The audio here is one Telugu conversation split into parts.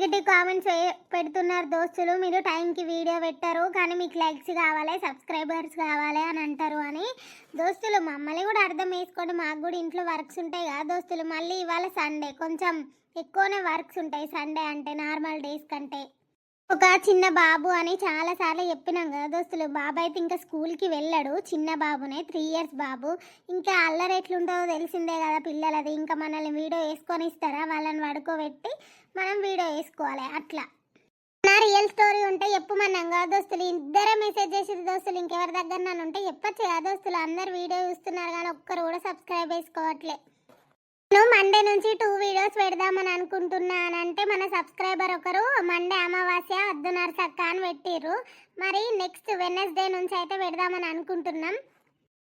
నెగిటివ్ కామెంట్స్ పెడుతున్నారు దోస్తులు. మీరు టైంకి వీడియో పెట్టారు కానీ మీకు లైక్స్ కావాలి, సబ్స్క్రైబర్స్ కావాలి అని అంటారు అని. దోస్తులు మమ్మల్ని కూడా అర్థం చేసుకోండి, మాకు కూడా ఇంట్లో వర్క్స్ ఉంటాయి కదా దోస్తులు. మళ్ళీ ఇవాళ సండే, కొంచెం ఎక్కువనే వర్క్స్ ఉంటాయి సండే అంటే నార్మల్ డేస్ కంటే. ఒక చిన్న బాబు అని చాలాసార్లు చెప్పినాం కదా దోస్తులు. బాబు అయితే ఇంకా స్కూల్కి వెళ్ళాడు, చిన్న బాబునే, 3 ఇయర్స్ బాబు. ఇంకా అల్లరి ఎట్లుంటుందో తెలిసిందే కదా పిల్లలది. ఇంకా మనల్ని వీడియో వేసుకొని ఇస్తారా? వాళ్ళని పడుకోబెట్టి మనం వీడియో వేసుకోవాలి అట్లా. నా రియల్ స్టోరీ ఉంటే చెప్పమన్నాం కదా దోస్తులు. ఇద్దరే మెసేజ్ చేసేది దోస్తులు, ఇంకెవరి దగ్గర నన్ను ఉంటే చెప్పచ్చు కదా దోస్తులు. అందరు వీడియో చూస్తున్నారు కానీ ఒక్కరు కూడా సబ్స్క్రైబ్ చేసుకోవట్లే. నేను మండే నుంచి 2 వీడియోస్ పెడదామని అనుకుంటున్నానంటే మన సబ్స్క్రైబర్ ఒకరు మండే అమావాస్య అద్దు నర్సక్క అని పెట్టిర్రు. మరి నెక్స్ట్ వెడ్నెస్డే నుంచి అయితే పెడదామని అనుకుంటున్నాం.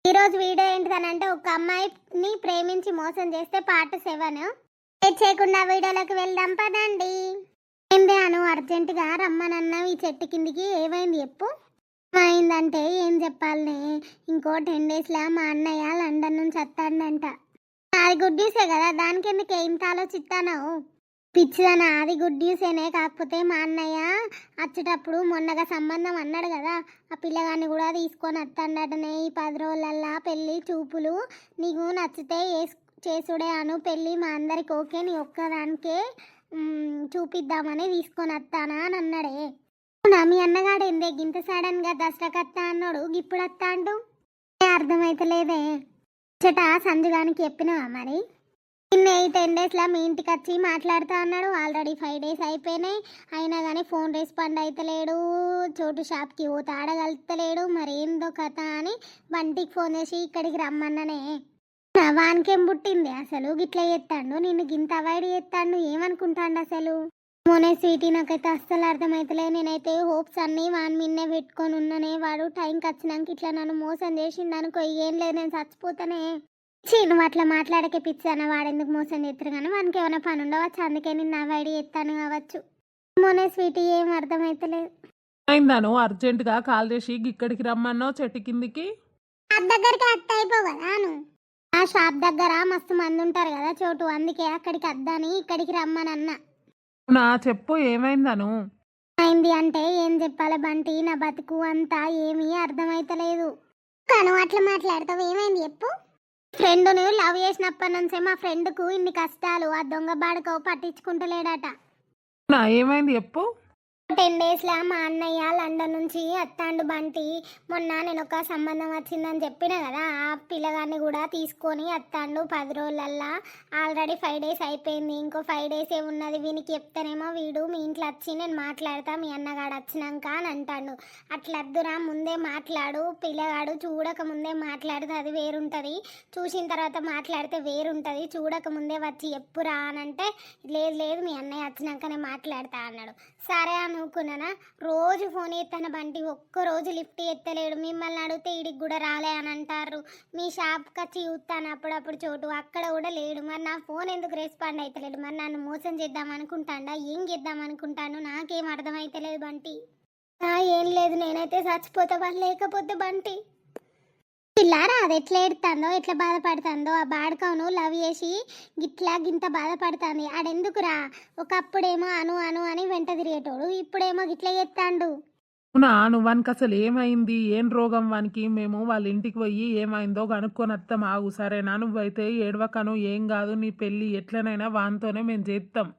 ఈరోజు వీడియో ఏంటిదనంటే ఒక అమ్మాయిని ప్రేమించి మోసం చేస్తే పార్ట్ 7. చేయకుండా వీడియోలోకి వెళ్దాం పదండి. ఏంది అను అర్జెంటుగా రమ్మనన్నా ఈ చెట్టు కిందికి? ఏమైంది చెప్పు. ఏమైందంటే ఏం చెప్పాలనే, ఇంకో 10 డేస్లా మా అన్నయ్య లండన్ నుంచి వస్తాడంట. అది గుడ్ న్యూసే కదా, దానికి ఎందుకు ఇంత ఆలోచిస్తాను? పిచ్చిదనా, అది గుడ్ న్యూసేనే. కాకపోతే మా అన్నయ్య వచ్చేటప్పుడు మొన్నగా సంబంధం అన్నాడు కదా, ఆ పిల్లగాన్ని కూడా తీసుకొని వస్తాడటనే. ఈ 10 రోజులల్లా పెళ్ళి చూపులు, నీకు నచ్చితే చేసుడే అను పెళ్ళి, మా అందరికి ఓకే, నీ ఒక్కదానికే చూపిద్దామని తీసుకొని వస్తానా అని అన్నాడే. మీ అన్నగాడు ఎందే గింత సడన్గా దసరాకి వస్తా అన్నాడు, ఇప్పుడు వస్తా అంటూ అర్థమైతలేదే. చెట సంజుగానికి చెప్పినావా మరి? నిన్న 10 డేస్లో మీ ఇంటికి వచ్చి మాట్లాడుతా అన్నాడు. ఆల్రెడీ 5 డేస్ అయిపోయినాయి, అయినా కానీ ఫోన్ రెస్పాండ్ అవుతలేడు. చోటు షాప్కి పోతే ఆడగలుగుతలేడు. మరి ఏందో కథ అని బంటికి ఫోన్ చేసి ఇక్కడికి రమ్మన్ననే. వానికేం పుట్టింది అసలు గిట్లా చేస్తాడు? నిన్ను గింత అవాయిడ్ చేస్తాడు, ఏమనుకుంటాడు అసలు? మోనే స్వీటీ, నాకైతే అస్సలు అర్థమవుతలే. నేనైతే హోప్స్ అన్నీ వాని మిన్నే పెట్టుకొని ఉన్నానే. వాడు టైంకి వచ్చినాక ఇట్లా నన్ను మోసం చేసిండు అనుకో, ఏం లేదు నేను చచ్చిపోతానే. నువ్వు అట్లా మాట్లాడకే పిచ్చాను. వాడెందుకు మోసం చేస్తారు కానీ వానికి ఏమైనా పని ఉండవచ్చు, అందుకే నిన్ను అవాయిడ్ చేస్తాను కావచ్చు. మోనే స్వీటీ, ఏం అర్థమవుతలేదు. అయిందాను అర్జెంటుగా కాల్ చేసి ఇక్కడికి రమ్మన్నావు చెట్టు కిందికి? షాప్ దగ్గరికి అత్త అయిపోవు కదా నువ్వు. ఆ షాప్ దగ్గర మస్తు మంది ఉంటారు కదా చోటు, అందుకే అక్కడికి అద్దని ఇక్కడికి రమ్మని అన్నా. నా చెప్పు, ఏమైందను? అయింది అంటే ఏం చెప్పాలి బంటి, నా బతుకు అంతా ఏమీ అర్థమైతలేదు. కాను అట్లా మాట్లాడతావు, ఏమైంది చెప్పు. ఫ్రెండ్ను లవ్ చేసినప్పటి నుంచే మా ఫ్రెండ్కు ఇన్ని కష్టాలు. ఆ దొంగ బాడుకో పట్టించుకుంటలేడట. నా ఏమైంది చెప్పు. 10 డేస్లో మా అన్నయ్య లండన్ నుంచి వస్తాడు బంటి. మొన్న నేను ఒక సంబంధం వచ్చిందని చెప్పిన కదా, ఆ పిల్లగాన్ని కూడా తీసుకొని వస్తాడు 10 రోజులల్లా. ఆల్రెడీ 5 డేస్ అయిపోయింది, ఇంకో 5 డేసే ఉన్నది. వీనికి చెప్తానేమో వీడు మీ ఇంట్లో వచ్చి నేను మాట్లాడతా మీ అన్నగాడు వచ్చినాక అని అంటాడు. అట్లద్దురా, ముందే మాట్లాడు. పిల్లగాడు చూడక ముందే మాట్లాడితే అది వేరుంటుంది, చూసిన తర్వాత మాట్లాడితే వేరుంటుంది. చూడక ముందే వచ్చి చెప్పురా అని అంటే, లేదు లేదు మీ అన్నయ్య వచ్చినాకనే మాట్లాడతా అన్నాడు. సరే అనుకున్నానా. రోజు ఫోన్ ఎత్తాను బంటి, ఒక్కరోజు లిఫ్ట్ ఎత్తలేడు. మిమ్మల్ని అడిగితే ఇడికి కూడా రాలే అని అంటారు. మీ షాప్కి వచ్చి చూస్తాను అప్పుడప్పుడు చోటు, అక్కడ కూడా లేడు. మరి నా ఫోన్ ఎందుకు రెస్పాండ్ అవుతలేడు? మరి నన్ను మోసం చేద్దాం అనుకుంటాడా, ఏం చేద్దాం అనుకుంటాను? నాకేం అర్థమైతలేదు బంటి. ఏం లేదు, నేనైతే చచ్చిపోతా వాళ్ళు లేకపోతే బంటి. పిల్లారా అది ఎట్లా ఏడుతుందో, ఎట్లా బాధపడుతుందో. ఆ బాడకవును లవ్ చేసి గిట్లా గింత బాధపడుతుంది. ఆడెందుకురా? ఒకప్పుడేమో అను అను అని వెంట తిరిగేటోడు, ఇప్పుడేమో గిట్లా చేస్తాడు. వానికి అసలు ఏమైంది, ఏం రోగం వానికి? మేము వాళ్ళ ఇంటికి పోయి ఏమైందో కనుక్కొని వస్తాం, ఆగు సరేనా? నువ్వైతే ఏడవకను, ఏం కాదు. నీ పెళ్ళి ఎట్లనైనా వానితోనే మేము చేస్తాం.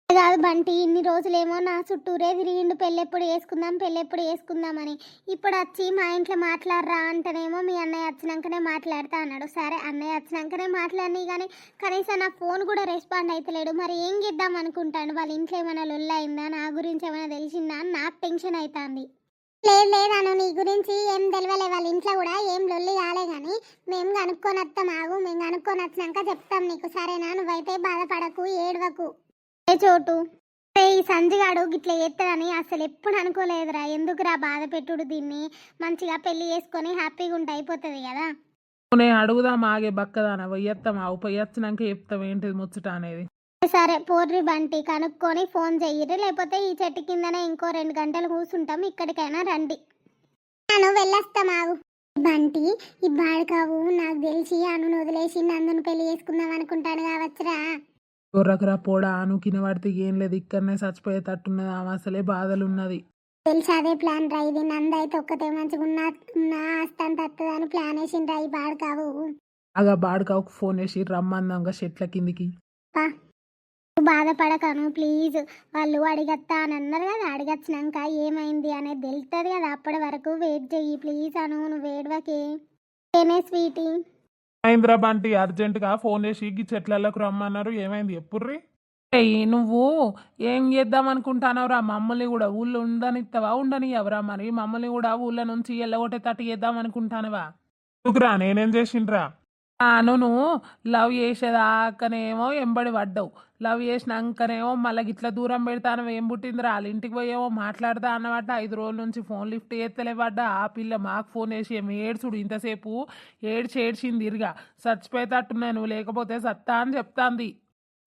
కాదు బంటి, ఇన్ని రోజులేమో నా చుట్టూరే తిరిగిండు, పెళ్ళెప్పుడు వేసుకుందాం పెళ్ళెప్పుడు వేసుకుందామని. ఇప్పుడు వచ్చి మా ఇంట్లో మాట్లాడరా అంటేనేమో మీ అన్నయ్య వచ్చినాకనే మాట్లాడతా అన్నాడు. సరే అన్నయ్య వచ్చినాకనే మాట్లాడినాయి కానీ కనీసం నా ఫోన్ కూడా రెస్పాండ్ అవుతలేడు. మరి ఏం చేద్దాం అనుకుంటాను? వాళ్ళ ఇంట్లో ఏమైనా లొల్లయిందా, నా గురించి ఏమైనా తెలిసిందా అని నాకు టెన్షన్ అవుతుంది. లేదు లేదాను, నీ గురించి ఏం తెలియలే. వాళ్ళ ఇంట్లో కూడా ఏం లొల్లి కాలే కానీ మేము కనుక్కొని వస్తాం, ఆగు. మేము కనుక్కొని వచ్చినాక చెప్తాం నీకు, సరేనా? నువ్వైతే బాధపడకు, ఏడవకు. చోటు, ఈ సంజుగాడు గిట్లా చేస్తాడని అసలు ఎప్పుడు అనుకోలేదురా. ఎందుకురా బాధ పెట్టుడు? దీన్ని మంచిగా పెళ్లి చేసుకొని హ్యాపీగా ఉంటే అయిపోతుంది కదా. నేను అడుగుదాం, ఆగే బక్కదాన పొయ్యత్తాం, ఆవు పొయ్యొచ్చినాక చెప్తాం ఏంటిది ముచ్చట అనేది. సరే పోర్రి బంటి, కనుక్కొని ఫోన్ చెయ్యిరి, లేకపోతే ఈ చెట్టు కిందనే ఇంకో 2 గంటలు కూర్చుంటాం, ఇక్కడికైనా రండి. నేను వెళ్ళొస్తాం, ఆగు. బంటి, ఈ బాడుకావు నాకు తెలిసి అను వదిలేసి నందును పెళ్లి చేసుకుందాం అనుకుంటాను కావచ్చురా. బొర్రకురా పోడా అను కింద పడితే ఏం లేదు ఇక్కడనే చచ్చిపోయేటట్టున్నది ఆమె అసలే బాధలున్నది. తెలిసి అదే ప్లాన్ రా ఇది. నందైతే ఒక్కతే మంచిగా ఉన్నా ఆస్తంత వస్తుందని ప్లాన్ వేసిండ్రా ఈ బాడు కావు. బాగా బాడుకావుకు ఫోన్ చేసి రమ్మందంగా చెట్ల కిందికి. పా నువ్వు బాధపడకను ప్లీజ్. వాళ్ళు అడిగత్తా అని అన్నారు కదా, అడిగచ్చినాక ఏమైంది అనేది తెలుస్తుంది కదా, అప్పటి వరకు వెయిట్ చెయ్యి ప్లీజ్. అను నువ్వు వేడవకే ఏనే స్వీటీ. మహేంద్ర బంటి అర్జెంటుగా ఫోన్ చేసి ఈ చెట్లలోకి రమ్మన్నారు. ఏమైంది ఎప్పుడుర్రి? ఏయ్ నువ్వు ఏం చేద్దాం అనుకుంటున్నావురా? మమ్మల్ని కూడా ఊళ్ళో ఉండనిస్తావా? ఉండనియవరా? మరి మమ్మల్ని కూడా ఊళ్ళో నుంచి ఎల్లగొట్టేటట్టు చేద్దాం అనుకుంటానవా? ఎందుకురా నేనేం చేసిండ్రా? నువ్వు లవ్ చేసేదాకనేమో ఎంబడి పడ్డావు, లవ్ చేసినాకనేమో మళ్ళీ ఇట్లా దూరం పెడతాను ఏం పుట్టిందిరా? వాళ్ళ ఇంటికి పోయేమో మాట్లాడతా అన్నమాట. 5 రోజుల నుంచి ఫోన్ లిఫ్ట్ చేస్తలే పడ్డా. ఆ పిల్ల మాకు ఫోన్ చేసి ఏమి ఏడ్చుడు ఇంతసేపు ఏడ్చింది ఇరుగా చచ్చిపోయేటట్టున్నా నువ్వు లేకపోతే సత్తా అని చెప్తాంది.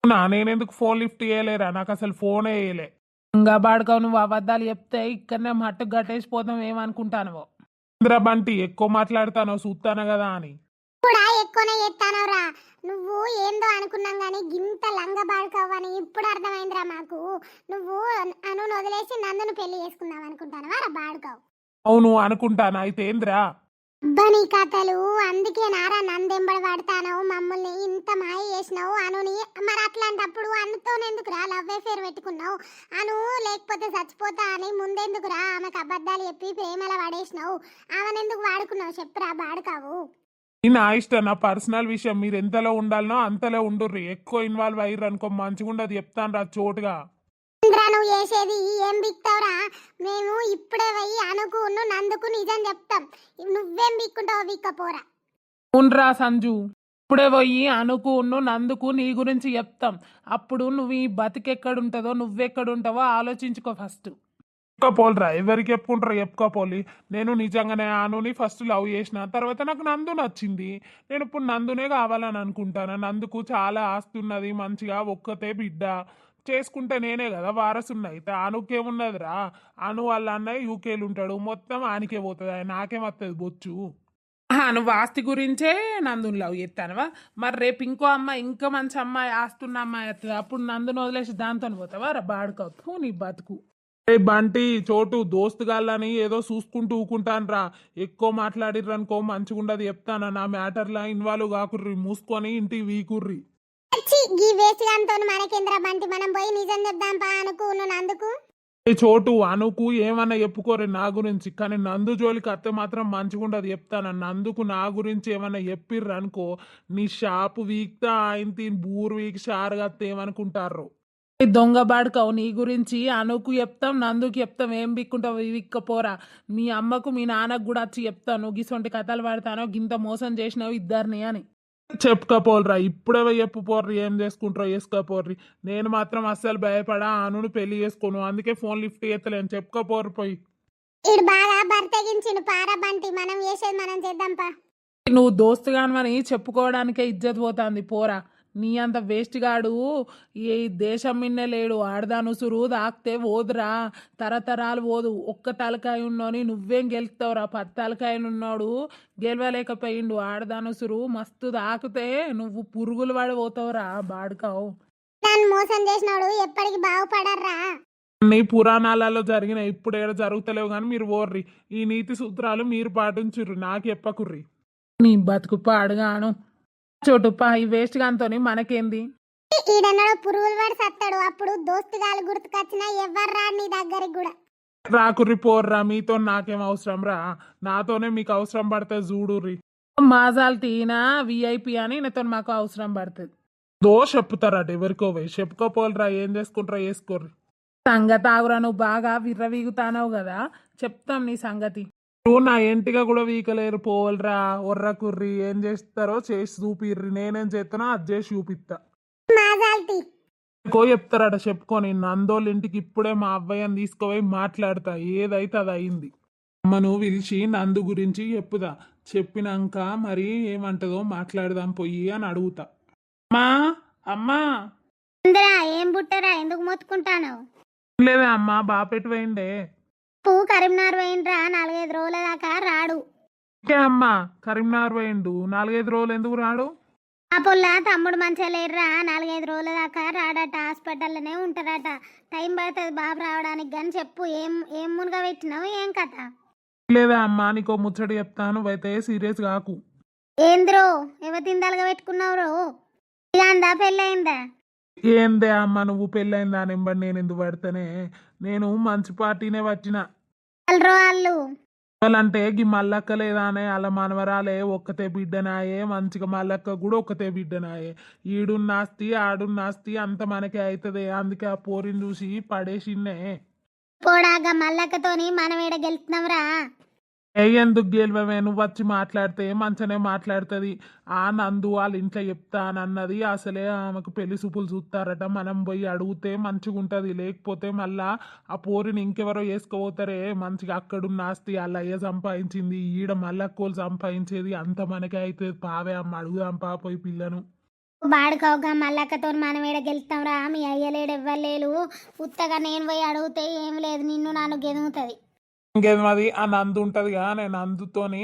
నేనెందుకు ఫోన్ లిఫ్ట్ చేయలేరా? నాకు అసలు ఫోనే వేయలే. ఇంకా బాడుకావు నువ్వు అబద్ధాలు చెప్తే ఇక్కడనే మట్టు గట్టేసిపోతాం ఏమనుకుంటానవో. ఇంద్ర బంటి ఎక్కువ మాట్లాడతానో చూస్తాను కదా అని కూడా ఎక్కువనే చేస్తానవరా. నువ్వు ఏందో అనుకున్నాం కానీ గింత లంగ బాడుకోవని ఇప్పుడు అర్థమైందిరా మాకు. నువ్వు అను వదిలేసి నందును పెళ్లి చేసుకుందాం అనుకుంటానవా రా బాడుకావు? అవును అనుకుంటాను. అయితే ఏంద్రా? అబ్బని కథలు అందుకే నారా నందెంబడి పడతానవు, మమ్మల్ని ఇంత మాయ చేసినావు అనుని. మరి అట్లాంటప్పుడు అనుతోనెందుకురా లవ్ అఫేర్ పెట్టుకున్నావు? అను లేకపోతే చచ్చిపోతా అని ముందెందుకురా ఆమెకు అబద్ధాలు చెప్పి ప్రేమల పడేసినావు? ఆమెనెందుకు వాడుకున్నావు చెప్పురా బాడుకావు? నా ఇష్టం, నా పర్సనల్ విషయం. మీరు ఎంతలో ఉండాలనో అంతలో ఉండుర్రి. ఎక్కువ ఇన్వాల్వ్ అయ్యారు అనుకో మంచిగా ఉండదు చెప్తాను రా చోటుగా. నువ్వు చేసేది ఏం బిక్తావురా? మేము ఇప్పుడే పోయి అనుకు నందుకు నిజం చెప్తాం. నువ్వేం బిక్కుంటావు బిక్కపోరా. అవునరా సంజు, ఇప్పుడే పోయి అనుకు నందుకు నీ గురించి చెప్తాం. అప్పుడు నువ్వు ఈ బతికెక్కడుంటుందో నువ్వెక్కడుంటావో ఆలోచించుకో ఫస్ట్. చెప్పుకోపోలరా, ఎవరికి చెప్పుకుంటారో చెప్పుకోపోలి. నేను నిజంగానే అనుని ఫస్ట్ లవ్ చేసిన తర్వాత నాకు నందు నచ్చింది. నేను ఇప్పుడు నందునే కావాలని అనుకుంటాను. నందుకు చాలా ఆస్తి ఉన్నది, మంచిగా ఒక్కతే బిడ్డ. చేసుకుంటే నేనే కదా వారసున్న. అయితే అనుకేమున్నదిరా? అను వాళ్ళ అన్నయ్య యూకేలు ఉంటాడు, మొత్తం ఆనికే పోతుంది. నాకేం వస్తుంది బొచ్చు? నువ్వు ఆస్తి గురించే నందుని లవ్ చేస్తానవా? మరి రేపు ఇంకో అమ్మాయి, ఇంకా మంచి అమ్మాయి, ఆస్తున్న అమ్మాయి వస్తుంది, అప్పుడు నందుని వదిలేసి దాంతో పోతావా రా బాడుకోవు నీ బతుకు. బంటి చోటు దోస్తుగాళ్ళని ఏదో చూసుకుంటూ ఊకుంటాను రా. ఎక్కువ మాట్లాడిర్రు అనుకో మంచిగా ఉండదు చెప్తాను. నా మ్యాటర్లా ఇన్వాల్వ్ కాకుర్రి, మూసుకొని ఇంటికి వీకుర్రి. గీ వేస్ట్ గాంతో మనకేంద్ర బంటి, మనం పోయి నిజం చెప్దాం పా అనుకు నందుకు. చోటు అనుకు ఏమన్నా చెప్పుకోరు నా గురించి, కానీ నందు జోలికి అత్తే మాత్రం మంచిగా ఉండదు చెప్తాను. నందుకు నా గురించి ఏమన్నా చెప్పిర్రు అనుకో నీ షాపు వీక్తా ఆయన బూరు వీక్ షారుగా ఏమనుకుంటారు. దొంగ బాడుకావు నీ గురించి అనుకు చెప్తాం, నందుకు చెప్తాం. ఏం బిక్కుంటావు విక్కపోరా. మీ అమ్మకు మీ నాన్నకు కూడా వచ్చి చెప్తాను గిసొంటి కథలు పడతానో గింత మోసం చేసినావు ఇద్దరిని అని. చెప్పుకపోలరా, ఇప్పుడే చెప్పుపోర్రి. ఏం చేసుకుంటారో చేసుకోపోర్రి. నేను మాత్రం అస్సలు భయపడా అనుని పెళ్లి చేసుకోను, అందుకే ఫోన్ లిఫ్ట్ చేస్తలేను. చెప్పుకోపోరు పోయి. ఇడు బాగా బర్తగించిండు పారా బంటి, మనం చేసేది మనం చేద్దాంపా. నువ్వు దోస్తుగానమని చెప్పుకోవడానికే ఇజ్జత్ పోతుంది పోరా. నీ అంత వేస్ట్ గాడు ఈ దేశం మిన్నే లేడు. ఆడదానుసురు దాక్తే ఓదురా, తరతరాలు ఓదు. ఒక్క తలకాయ ఉన్నోని నువ్వేం గెలుస్తావురా? 10 తలకాయలున్నాడు గెలవలేకపోయిండు. ఆడదానుసురు మస్తు దాకితే నువ్వు పురుగులు పడి పోతావురా బాడుకావు. నన్ను మోసం చేసినాడు ఎప్పటికి బాగుపడర్రా. నీ పురాణాలలో జరిగిన ఇప్పుడు ఏడ జరుగుతలేవు కానీ మీరు ఓర్రి. ఈ నీతి సూత్రాలు మీరు పాటించుర్రి, నాకు చెప్పకుర్రి. నీ బతుకు పాడుగాను చోటుప్ప. ఈ వేస్ట్ గాంతోని మనకేంది? ఈడన్నాడు పురుగులు పడి సత్తాడు, అప్పుడు దోస్తుగాలు గుర్తుకొచ్చినా ఎవర్రా నీ దగ్గరికి కూడా రాకుర్రి పోర్రా. మీతో నాకేం అవసరం రా? నాతోనే మీకు అవసరం పడితే చూడుర్రి. మాజాలు తీనా విఐపి అని నాతో మాకు అవసరం పడుతుంది. చెప్పుతారట ఎవరికో పోయి చెప్పుకోపోలరా. ఏం చేసుకుంటారో చేసుకోర్రి. సంగతి ఆగురా, నువ్వు బాగా విర్రవీగుతానవు కదా, చెప్తాం నీ సంగతి. నువ్వు నా ఇంటిగా కూడా వీకలేరు పోవలరా. ఒర్రకుర్రి. ఏం చేస్తారో చేసి చూపిర్రి. నేనేం చేస్తానో అది చేసి చూపిస్తా. ఇంకో చెప్తారట చెప్పుకొని. నందోళ్ళ ఇంటికి ఇప్పుడే మా అవ్వయ్యని తీసుకుపోయి మాట్లాడతా. ఏదైతే అది అయింది. అమ్మను పిలిచి నందు గురించి చెప్పుదా. చెప్పినాక మరి ఏమంటదో మాట్లాడదాం పోయి అని అడుగుతా. అమ్మా అమ్మా. ఏం పుట్టరా? ఎందుకు మొత్తుకుంటాను? లేదే అమ్మా, బాపెట్టు పోయిండే. కరీంనగర్ పోయిండ్రా, 4-5 రోజుల దాకా రాడు. ఓకే అమ్మా, కరీంనగర్ పోయిండు. 4-5 రోజులు ఎందుకు రాడు? ఆ పొల్ల తమ్ముడు మంచిగా లేరురా, 4-5 రోజుల దాకా రాడట, హాస్పిటల్లోనే ఉంటారట. టైం పడుతుంది బాబు రావడానికి. కానీ చెప్పు, ఏం ఏం మునుగ పెట్టినావు, ఏం కథ? లేదా అమ్మా, నీకో ముచ్చట చెప్తాను, అయితే సీరియస్ కాకు. ఏంద్రో తిందాలుగా పెట్టుకున్నావు? ఇక అందా పెళ్ళయిందా? ఏందే అమ్మ, నువ్వు పెళ్ళైందా నెంబర్ నేను ఎందుకు పడితేనే. నేను మంచి పార్టీనే వచ్చిన. వాళ్ళరో వాళ్ళు వాళ్ళంటే గి మల్లక్క లేదా అనే వాళ్ళ మనవరాలే ఒక్కతే బిడ్డనాయే, మంచిగా మల్లక్క కూడా ఒక్కతే బిడ్డనాయే. ఈడున్నాస్తి ఆడున్నాస్తి అంత మనకే అవుతుంది. అందుకే ఆ పోరిని చూసి పడేసిన్నే. పోడాగా మల్లక్కతోని మనం ఏడ గెలుతున్నాంరా? ఎందుకు గెలవమే, నువ్వు వచ్చి మాట్లాడితే మంచనే మాట్లాడుతుంది. ఆ నందు వాళ్ళ ఇంట్లో చెప్తానన్నది. అసలే ఆమెకు పెళ్లి చూపులు చూస్తారట. మనం పోయి అడిగితే మంచిగా ఉంటుంది. లేకపోతే మళ్ళా ఆ పోరిని ఇంకెవరో వేసుకోపోతారే. మంచిగా అక్కడున్న ఆస్తి వాళ్ళ అయ్య సంపాదించింది, ఈడ మల్లక్కోలు సంపాదించేది అంత మనకే అవుతుంది. పావే అమ్మ, అడుగుదాం పా పోయి పిల్లను. బాడుకోగా మల్లక్కతో మనం ఏడ గెలుస్తాంరా? మీ అయ్యలేడు ఎవ్వలేలు. ఉత్తగా నేను పోయి అడిగితే ఏం లేదు, నిన్ను నన్ను గెదుగుతుంది. ఇంకేది అది ఆ నందు ఉంటుందిగా, నేను నందుతోని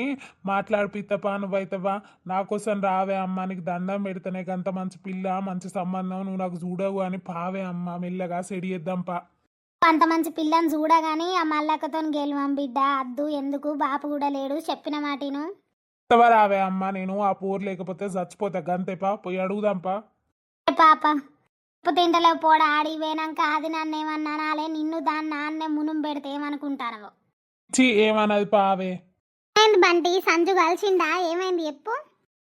మాట్లాడిపిత్తపా. నువ్వైతవా నా కోసం రావే అమ్మ, నీకు దండం పెడితేనే గంత మంచి పిల్ల, మంచి సంబంధం నువ్వు నాకు చూడవు అని. పావే అమ్మ, మెల్లగా సెడి చేద్దాంపా. అంత మంచి పిల్లని చూడగాని ఆ మల్లక్కతో గెలవం బిడ్డ. అద్దు, ఎందుకు, బాపు కూడా లేడు, చెప్పిన మాటిను. రావే అమ్మ, నేను ఆ పోరు లేకపోతే చచ్చిపోతా. గంతేపా, పోయి అడుగుదాంపా. పాప ఉప్పు తింటలేవు పోడ. ఆడి పోయినాక అది నన్ను ఏమన్నా నాలే, నిన్ను దాన్ని నాన్నే మునుం పెడితే ఏమనుకుంటాను? ఏమన్నది పావే? ఏంది బంటి, సంజు కలిసిండా? ఏమైంది చెప్పు.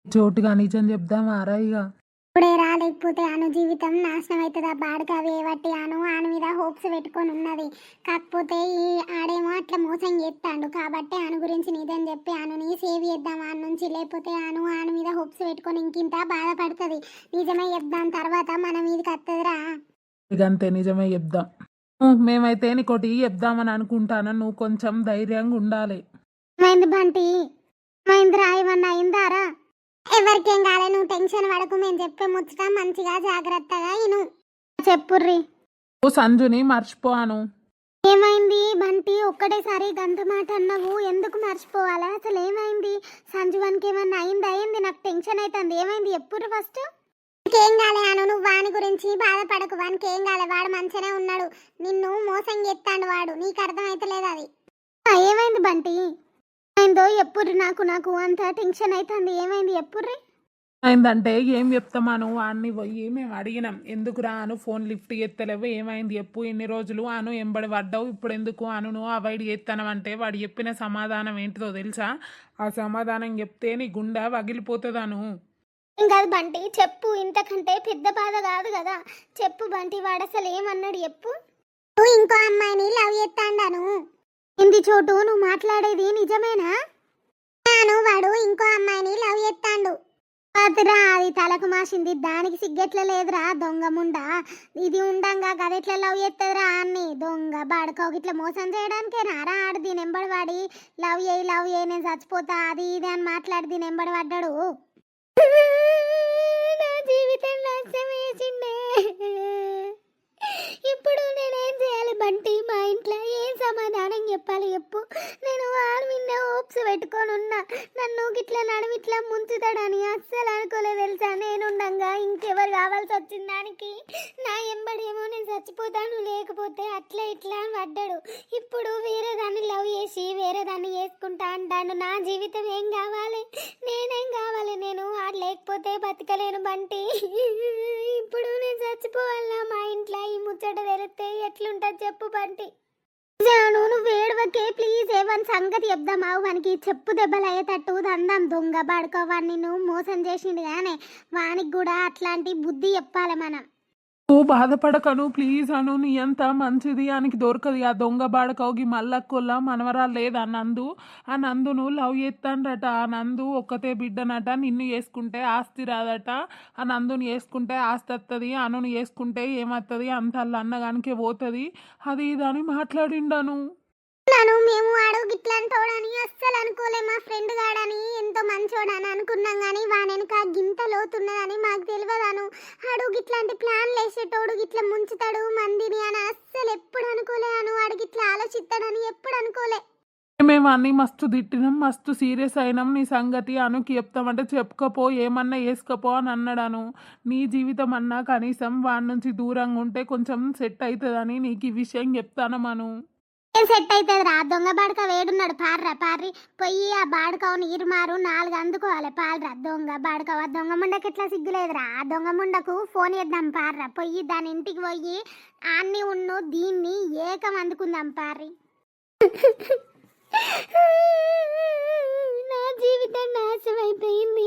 చోటుగా నిజం చెప్దామా రా ఇక? ఇప్పుడే రాలేకపోతే అను జీవితం నాశనం అవుతుంది. ఆ బాడుక వేవట్టి అను మీద హోప్స్ పెట్టుకొని ఉన్నది. కాకపోతే ఈ ఆడేమో అట్లా మోసం చేస్తాడు. కాబట్టి అను గురించి నిజం చెప్పి అనుని సేవ్ చేద్దాం అను నుంచి. లేకపోతే అను మీద హోప్స్ పెట్టుకొని ఇంకింత బాధపడుతుంది. నిజమే చెప్దాం, తర్వాత మన మీదకి వస్తుందిరా. ఇకంతే, నిజమే చెప్దాం. మేమైతే నీకోటి చెప్దామని అనుకుంటాను, నువ్వు కొంచెం ధైర్యంగా ఉండాలి. ఏమైంది బంటి? ఏమైందిరా? ఏమన్నా అయిందారా? ఎవరికేం కాలే, నువ్వు టెన్షన్ పడకు. మేము చెప్పే ముచ్చట మంచిగా జాగ్రత్తగా ఇను. చెప్పుర్రి. నువ్వు సంజుని మర్చిపోను. ఏమైంది బంటి? ఒక్కటేసారి గంత మాట అన్నావు, ఎందుకు మర్చిపోవాలా? అసలు ఏమైంది? సంజువానికి ఏమన్నా అయింది? నాకు టెన్షన్ అవుతుంది. ఏమైంది ఎప్పుడు ఫస్ట్? ఏం కాలే అను, నువ్వు వాని గురించి బాధపడకు. వానికి ఏం కాలే, వాడు మంచిగానే ఉన్నాడు. నిన్ను మోసం చేస్తాడు వాడు, నీకు అర్థమైతలేదు అది. ఏమైంది బంటి? ఏమైందో ఎప్పుడు? నాకు అంత టెన్షన్ అవుతుంది. ఏమైంది ఎప్పుడు? అయిందంటే ఏం చెప్తామాను, వాడిని పోయి మేము అడిగినాం, ఎందుకు రాను ఫోన్ లిఫ్ట్ ఎత్తలేవు, ఏమైంది చెప్పు. ఇన్ని రోజులు అను ఎంబడి పడ్డావు, ఇప్పుడు ఎందుకు అనును అవాయిడ్ చేస్తానంటే వాడు చెప్పిన సమాధానం ఏంటిదో తెలుసా? ఆ సమాధానం చెప్తే నీ గుండె పగిలిపోతుందాను. ఇంకా బంటి చెప్పు, ఇంతకంటే పెద్ద బాధ కాదు కదా. చెప్పు బంటి, వాడు అసలు ఏమన్నాడు చెప్పు. నువ్వు ఇంకో అమ్మాయిని లవ్ చేస్తాండాను. ఏంది చోటు, నువ్వు మాట్లాడేది నిజమేనా? వాడు ఇంకో అమ్మాయిని లవ్ చేస్తాండు. అదిరా, అది తలకు మాసింది, దానికి సిగ్గెట్ల లేదురా దొంగ ముండా. ఇది ఉండంగా గదెట్లా లవ్ చేస్తుందిరా అన్ని? దొంగ బాడుకోకి ఇట్లా మోసం చేయడానికే నారా ఆడు దీని ఎంబడి వాడి లవ్ చేయి నేను చచ్చిపోతా అది ఇది అని మాట్లాడి దీని ఎంబడి పడ్డాడు. నా జీవితం నాశనం చేసిండే. ఇప్పుడు నేనేం చేయాలి బంటి? మా ఇంట్లో ఏం సమాధానం చెప్పాలి చెప్పు. నేను వాడు విన్న హోప్స్ పెట్టుకొని ఉన్నా, నన్ను గిట్లా నడుమిట్లా ముంచుతాడని అస్సలు అనుకోలేదు తెలుసా. నేనుండగా ఇంకెవరు కావాల్సి వచ్చిన దానికి నా ఎంబడేమో నేను చచ్చిపోతాను, లేకపోతే అట్లా ఇట్లా అని పడ్డాడు. ఇప్పుడు వేరే దాన్ని లవ్ చేసి వేరే దాన్ని చేసుకుంటా అంటాను. నా జీవితం ఏం కావాలి? నేనేం కావాలి? నేను వాడు లేకపోతే బతకలేను బంటి. ఇప్పుడు నేను చచ్చిపోవాలా? మా ఇంట్లో ఈ ముచ్చట తెలిస్తే ఎట్లుంటుంది చెప్పు బంటి. నువ్వు వేడవకే ప్లీజ్. ఏవని సంగతి చెప్దామా వానికి? చెప్పు దెబ్బలు అయ్యేటట్టు దందాం. దొంగ బాడుకోవాన్ని నువ్వు మోసం చేసిండు కానీ వానికి కూడా అట్లాంటి బుద్ధి చెప్పాలి మనం. నువ్వు బాధపడకను ప్లీజ్ అను, నీ అంత మంచిది ఆయనకి దొరకదు. ఆ దొంగ బాడకవుకి మల్లక్కుల్లా మనవరాలు లేదు ఆ నందు. ఆ నందును లవ్ చేస్తాడట. ఆ నందు ఒక్కతే బిడ్డనట. నిన్ను చేసుకుంటే ఆస్తి రాదట. ఆ నందుని చేసుకుంటే ఆస్తి వస్తుంది, అనుని చేసుకుంటే ఏమవుతుంది, అంత అన్నగానికే పోతుంది, అది ఇది అని మాట్లాడిండను. మేము అడుగు గిట్లా అంటోడని అస్సలు అనుకోలే. మా ఫ్రెండ్ గాడని ఎంతో మంచోడని అనుకున్నాం కానీ వానెనక గింత లోతున్నదని మాకు తెలియదాను. అడుగు ఇట్లాంటి ప్లాన్లు వేసేటోడు గిట్లా ముంచుతాడు మందిని అని అస్సలు ఎప్పుడు అనుకోలే. అను అడుగు ఇట్లా ఆలోచిస్తాడని ఎప్పుడు అనుకోలే. మేము అన్నీ మస్తు తిట్టినాం మస్తు సీరియస్ అయినాం నీ సంగతి అనుకి చెప్తామంటే చెప్పుకపో ఏమన్నా వేసుకపో అని అన్నాడాను. నీ జీవితం అన్నా కనీసం వాడి నుంచి దూరంగా ఉంటే కొంచెం సెట్ అవుతుందని నీకు ఈ విషయం చెప్తాను మను. ఏం సెట్ అవుతుంది రా దొంగ బాడక వేడున్నాడు పార్రా పారి పొయ్యి ఆ బాడకవు నీరు మారు 4 అందుకోవాలి పాలరా దొంగ బాడకవ దొంగ ముండకి ఎట్లా సిగ్గులేదురా ఆ దొంగ ముండకు ఫోన్ చేద్దాం పార్రా పొయ్యి దాని ఇంటికి పోయి ఆన్ని ఉన్ను దీన్ని ఏకం అందుకుందాం పారి. నా జీవితం నాశమైపోయింది.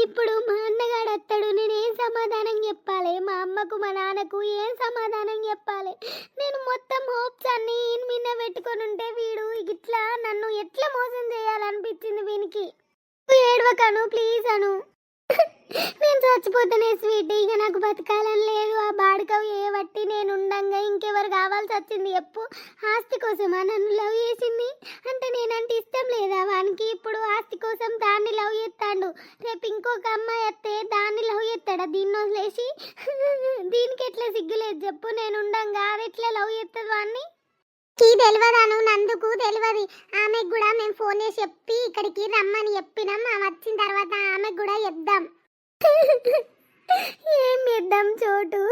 ఇప్పుడు మా అన్నగాడు వస్తాడు నేనేం సమాధానం చెప్పాలి మా అమ్మకు మా నాన్నకు ఏం సమాధానం చెప్పాలి నేను మొత్తం హోప్స్ అన్ని మీద పెట్టుకొని ఉంటే వీడు ఇట్లా నన్ను ఎట్లా మోసం చేయాలనిపించింది వీనికి. ఏడవకను ప్లీజ్ అను నేను చచ్చిపోతానే స్వీట్ ఇక నాకు బతకాలని లేదు ఆ బాడకవు ఏ బట్టి నేను ఉండంగా ఇంకెవరు కావాల్సి వచ్చింది ఎప్పు ఆస్తి కోసమా నన్ను లవ్ చేసింది అంటే నేనంటే ఇష్టం లేదా వానికి ఇప్పుడు ఆస్తి కోసం దాన్ని లవ్ చేస్తాడు రేపు ఇంకొక అమ్మాయి వస్తే దాన్ని లవ్ చేస్తాడా దీన్ని వదిలేసి దీనికి ఎట్లా సిగ్గులేదు చెప్పు నేను ఉండంగా అది ఎట్లా లవ్ చేస్తుంది వాడిని తెలియదాను నందుకు తెలియదు ఆమెకు కూడా మేము ఫోన్ చేసి చెప్పి ఇక్కడికి రమ్మని చెప్పినాం వచ్చిన తర్వాత ఆమెకు కూడా చెప్దాం. ఏం చేద్దాం చోటు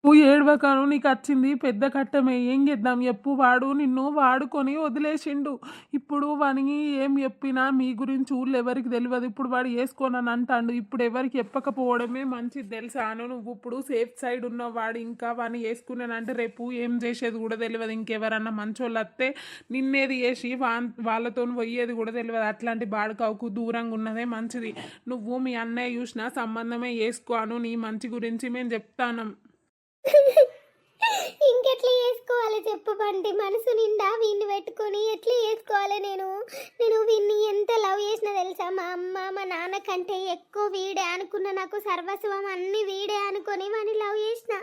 నువ్వు ఏడవకాను నీకు వచ్చింది పెద్ద కట్టమే ఏం చేద్దాం చెప్పు వాడు నిన్ను వాడుకొని వదిలేసిండు. ఇప్పుడు వానికి ఏం చెప్పినా మీ గురించి ఊళ్ళో ఎవరికి తెలియదు. ఇప్పుడు వాడు వేసుకోనని అంటాడు. ఇప్పుడు ఎవరికి చెప్పకపోవడమే మంచిది తెలుసాను. నువ్వు ఇప్పుడు సేఫ్ సైడ్ ఉన్నావు. వాడు ఇంకా వాడిని వేసుకున్నానంటే రేపు ఏం చేసేది కూడా తెలియదు. ఇంకెవరన్నా మంచోళ్ళు వస్తే నిన్నేది వేసి వాళ్ళతో పోయేది కూడా తెలియదు. అట్లాంటి బాడుకావుకు దూరంగా ఉన్నదే మంచిది. నువ్వు మీ అన్నయ్య చూసినా సంబంధమే వేసుకోను నీ మంచి గురించి మేము చెప్తాను. ఇంకెట్లా చేసుకోవాలి చెప్పు బంటి మనసు నిండా వీన్ని పెట్టుకొని ఎట్లా చేసుకోవాలి నేను వీన్ని ఎంత లవ్ చేసినా తెలుసా మా అమ్మ మా నాన్న కంటే ఎక్కువ వీడే అనుకున్న నాకు సర్వస్వం అన్ని వీడే అనుకొని వాడిని లవ్ చేసిన.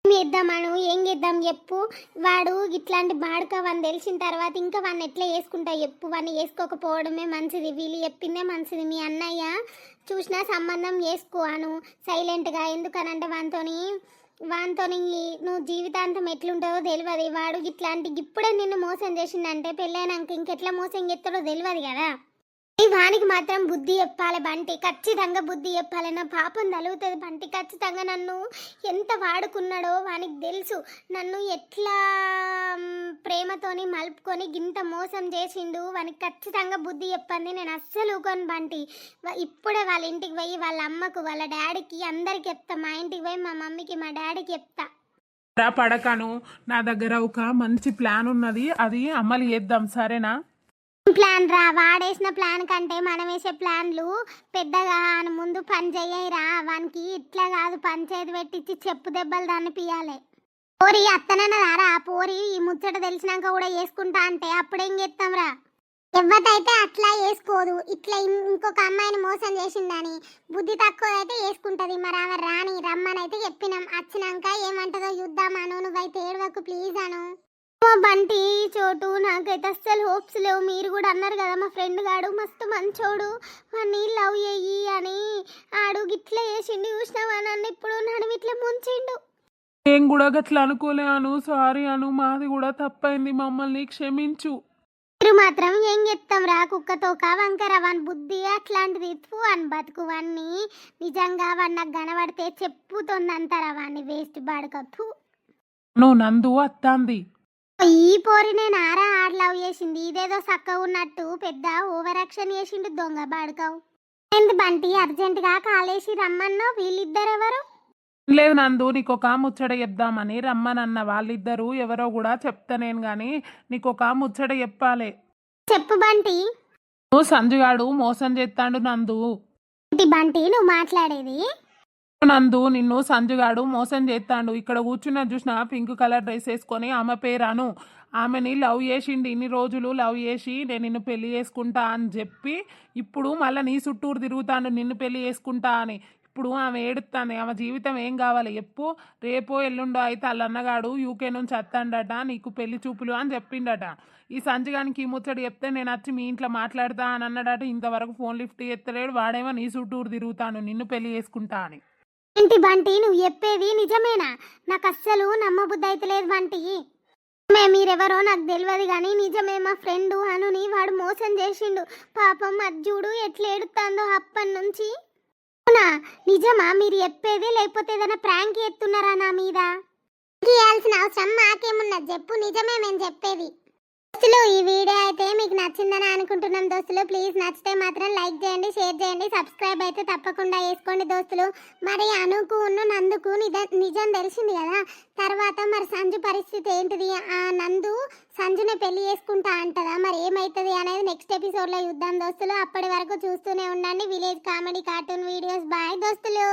చేద్దామను ఏం చేద్దాం చెప్పు వాడు ఇట్లాంటి బాడుకవని తెలిసిన తర్వాత ఇంకా వాడిని ఎట్లా చేసుకుంటా చెప్పు వాడిని చేసుకోకపోవడమే మంచిది వీళ్ళు చెప్పిందే మంచిది. మీ అన్నయ్య చూసినా సంబంధం చేసుకోను సైలెంట్గా ఎందుకనంటే వానితో నువ్వు జీవితాంతం ఎట్లుంటుందో తెలియదు. వాడు ఇట్లాంటి ఇప్పుడే నిన్ను మోసం చేసిందంటే పెళ్ళైనాక ఇంకెట్లా మోసం చేస్తాడో తెలియదు కదా. వానికి మాత్రం బుద్ధి చెప్పాలి బంటి ఖచ్చితంగా బుద్ధి చెప్పాలి. నా పాపం తలుగుతుంది బంటి ఖచ్చితంగా నన్ను ఎంత వాడుకున్నాడో వానికి తెలుసు. నన్ను ఎట్లా ప్రేమతోని మలుపుకొని గింత మోసం చేసిండు వానికి ఖచ్చితంగా బుద్ధి చెప్పండి. నేను అస్సలు ఊకొని బంటి ఇప్పుడే వాళ్ళ ఇంటికి పోయి వాళ్ళ అమ్మకు వాళ్ళ డాడీకి అందరికి చెప్తా. మా ఇంటికి పోయి మా మమ్మీకి మా డాడీకి చెప్తా. పడకను నా దగ్గర ఒక మంచి ప్లాన్ ఉన్నది అది అమలు చేద్దాం సరేనా. ప్లాన్ రా వాడేసిన ప్లాన్ కంటే మనం వేసే ప్లాన్లు పెద్దగా ముందు పని చేయరా. వానికి ఇట్లా కాదు పంచాయతీ పెట్టించి చెప్పు దెబ్బలు దాన్ని పియాలి. పోరి అత్తనన్నదారా పోరి ఈ ముచ్చట తెలిసినాక కూడా వేసుకుంటా అంటే అప్పుడేం చేస్తాం రా. ఎవరైతే అట్లా వేసుకోదు ఇట్లా ఇంకొక అమ్మాయిని మోసం చేసిందని బుద్ధి తక్కువ అయితే వేసుకుంటది. మరి ఆమె రాని రమ్మని అయితే చెప్పినాం. వచ్చినాక ఏమంటదో చూద్దామను నువ్వైతే ఏడవకు ప్లీజ్ అను. బంటి చోటు నాకైతే అస్సలు హోప్స్ లేవు. మీరు కూడా అన్నారు కదా మా ఫ్రెండ్ గాడు మస్తు మంచోడు వాడిని లవ్ చెయ్యి అని ఆడు గిట్లా చేసిండు చూసినావా నన్ను ఇప్పుడు నన్ను ఇట్లా ముంచిండు. నేను కూడా గట్లా అనుకోలే అను సారీ అను మాది కూడా తప్పైంది మమ్మల్ని క్షమించు. మీరు మాత్రం ఏం చెప్తాం రా కుక్కతో వంకర వాని బుద్ధి అట్లాంటిది అని బతుకు వాన్ని నిజంగా వాడు నాకు కనబడితే చెప్పుతోందంటారా వాడిని వేస్ట్ బాడుకత్తు. నువ్వు నందు అత్తాంది ఈ పోరి నేను ఆడ లవ్ చేసింది ఇదేదో సక్క ఉన్నట్టు పెద్ద ఓవర్ యాక్షన్ చేసిండు దొంగ బాడుకావు. ఏంది బంటి అర్జెంటుగా కాలేసి రమ్మన్నో వీళ్ళిద్దరెవరు? లేదు నందు నీకు ఒక ముచ్చట చెప్దామని రమ్మనన్న వాళ్ళిద్దరు ఎవరో కూడా చెప్తానేను గాని నీకు ఒక ముచ్చట చెప్పాలి. చెప్పు బంటి. నువ్వు సంజుగాడు మోసం చేస్తాడు నందు. బంటి నువ్వు మాట్లాడేది నందు నిన్ను సంజుగాడు మోసం చేస్తాడు. ఇక్కడ కూర్చున్న చూసిన పింక్ కలర్ డ్రెస్ వేసుకొని ఆమె పేరాను ఆమెని లవ్ చేసిండు. ఇన్ని రోజులు లవ్ చేసి నేను నిన్ను పెళ్లి చేసుకుంటా అని చెప్పి ఇప్పుడు మళ్ళీ నీ చుట్టూరు తిరుగుతాడు నిన్ను పెళ్లి చేసుకుంటా అని. ఇప్పుడు ఆమె ఏడుస్తాను ఆమె జీవితం ఏం కావాలి చెప్పు. రేపో ఎల్లుండో అయితే వాళ్ళ అన్నగాడు యూకే నుంచి వస్తాడట నీకు పెళ్లి చూపులు అని చెప్పిండట. ఈ సంజుగానికి ఈ ముచ్చట చెప్తే నేను వచ్చి మీ ఇంట్లో మాట్లాడతా అని అన్నాడట. ఇంతవరకు ఫోన్ లిఫ్ట్ ఎత్తలేడు. వాడేమో నీ చుట్టూరు తిరుగుతాను నిన్ను పెళ్లి చేసుకుంటా అని. ఏంటి బంటి నువ్వు చెప్పేది నిజమేనా? నాకు అస్సలు నమ్మబుద్ధి అయితే లేదు బంటి. మీరెవరో నాకు తెలియదు కానీ నిజమే మా ఫ్రెండ్ అనుని వాడు మోసం చేసిండు. పాపం అజ్జుడు ఎట్లా ఏడుతుందో అప్పటి నుంచి. అవునా నిజమా మీరు చెప్పేది, లేకపోతే ఏదైనా ప్రాంక్ చేస్తున్నారా నా మీద? చేయాల్సిన అవసరం మాకేమున్నది చెప్పు, నిజమే మేము చెప్పేది. దోస్తులు ఈ వీడియో అయితే మీకు నచ్చిందని అనుకుంటున్నాం దోస్తులు. ప్లీజ్ నచ్చితే మాత్రం లైక్ చేయండి, షేర్ చేయండి, సబ్స్క్రైబ్ అయితే తప్పకుండా చేసుకోండి దోస్తులు. మరి అనుకు నందుకు నిజం తెలిసింది కదా, తర్వాత మరి సంజు పరిస్థితి ఏంటిది? ఆ నందు సంజుని పెళ్లి చేసుకుంటా అంటదా, మరి ఏమవుతుంది అనేది నెక్స్ట్ ఎపిసోడ్లో చూద్దాం దోస్తులు. అప్పటి వరకు చూస్తూనే ఉండండి village comedy cartoon videos. Bye దోస్తులు.